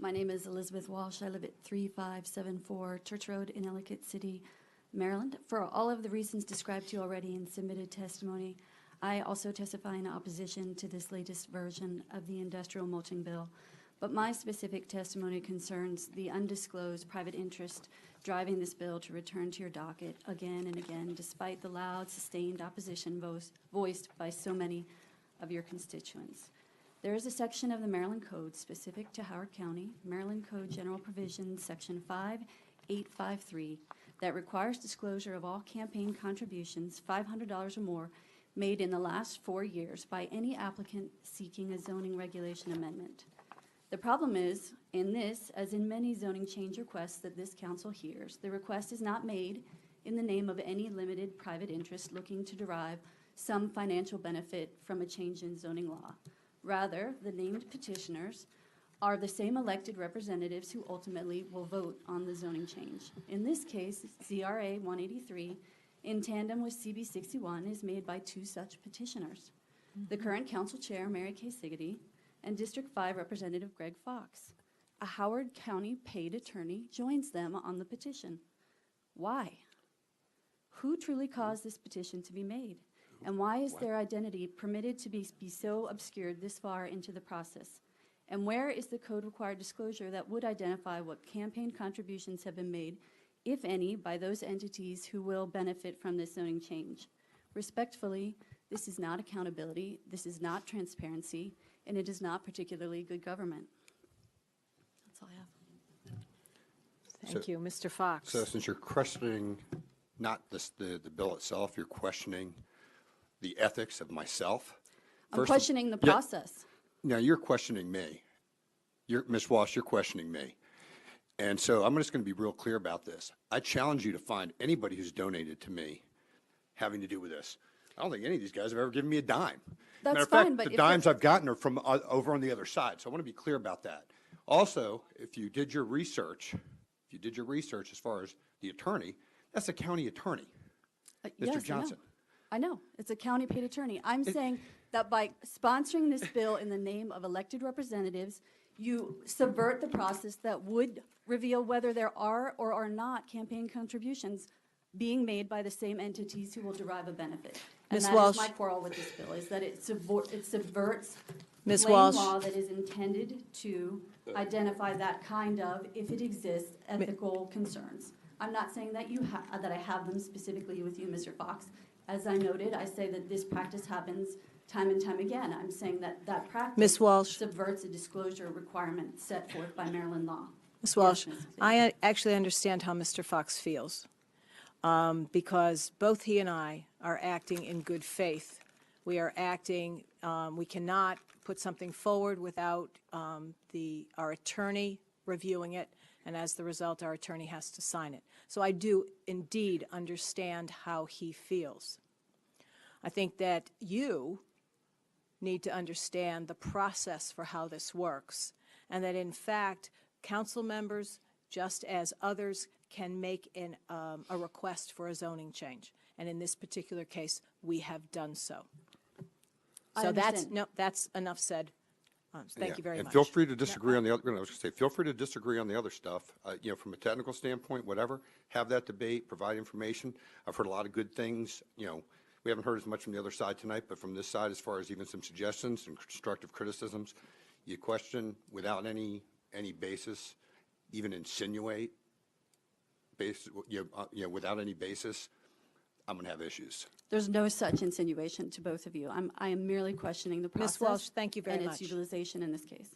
My name is Elizabeth Walsh. I live at 3574 Church Road in Ellicott City, Maryland. For all of the reasons described to you already in submitted testimony, I also testify in opposition to this latest version of the industrial mulching bill. But my specific testimony concerns the undisclosed private interest driving this bill to return to your docket again and again, despite the loud, sustained opposition voiced by so many of your constituents. There is a section of the Maryland Code specific to Howard County, Maryland Code General Provisions, Section 5853, that requires disclosure of all campaign contributions, $500 or more, made in the last 4 years by any applicant seeking a zoning regulation amendment. The problem is, in this, as in many zoning change requests that this council hears, the request is not made in the name of any limited private interest looking to derive some financial benefit from a change in zoning law. Rather, the named petitioners are the same elected representatives who ultimately will vote on the zoning change. In this case, ZRA 183, in tandem with CB-21, is made by two such petitioners. The current council chair, Mary Kay Siggety, and District 5 Representative Greg Fox. A Howard County paid attorney joins them on the petition. Why? Who truly caused this petition to be made? And why is their identity permitted to be so obscured this far into the process? And where is the code-required disclosure that would identify what campaign contributions have been made, if any, by those entities who will benefit from this zoning change? Respectfully, this is not accountability, this is not transparency, and it is not particularly good government. That's all I have. Thank you. Mr. Fox. So since you're questioning not the bill itself, you're questioning the ethics of myself. I'm questioning the process. Now, you're questioning me. Ms. Walsh, you're questioning me. And so I'm just going to be real clear about this. I challenge you to find anybody who's donated to me having to do with this. I don't think any of these guys have ever given me a dime. That's Matter of fine, fact, but the dimes I've gotten are from over on the other side. So I want to be clear about that. Also, if you did your research, as far as the attorney, that's a county attorney, Mr. Yes, Johnson. I know. It's a county paid attorney. I'm saying that by sponsoring this bill in the name of elected representatives, you subvert the process that would reveal whether there are or are not campaign contributions being made by the same entities who will derive a benefit. And Ms. that Walsh. is my quarrel with this bill, is that it subverts Ms. plain Walsh. law that is intended to identify that kind of, if it exists, ethical concerns. I'm not saying that that I have them specifically with you, Mr. Fox. As I noted, I say that this practice happens time and time again. I'm saying that that practice Ms. Walsh. subverts a disclosure requirement set forth by Maryland law. Ms. Walsh, Yes, Ms. I actually understand how Mr. Fox feels, because both he and I are acting in good faith. We are acting, we cannot put something forward without our attorney reviewing it, and as the result, our attorney has to sign it. So I do indeed understand how he feels. I think that you need to understand the process for how this works, and that in fact, council members, just as others, can make a request for a zoning change. And in this particular case, we have done so. So that's enough said. Thank you very much. And feel free to disagree on the other. I was going to say, feel free to disagree on the other stuff. From a technical standpoint, whatever. Have that debate. Provide information. I've heard a lot of good things. We haven't heard as much from the other side tonight, but from this side, as far as even some suggestions and constructive criticisms, you question without any basis, even insinuate, without any basis, I'm going to have issues. There's no such insinuation to both of you. I am merely questioning the process. Ms. Walsh, thank you very and much. its utilization in this case.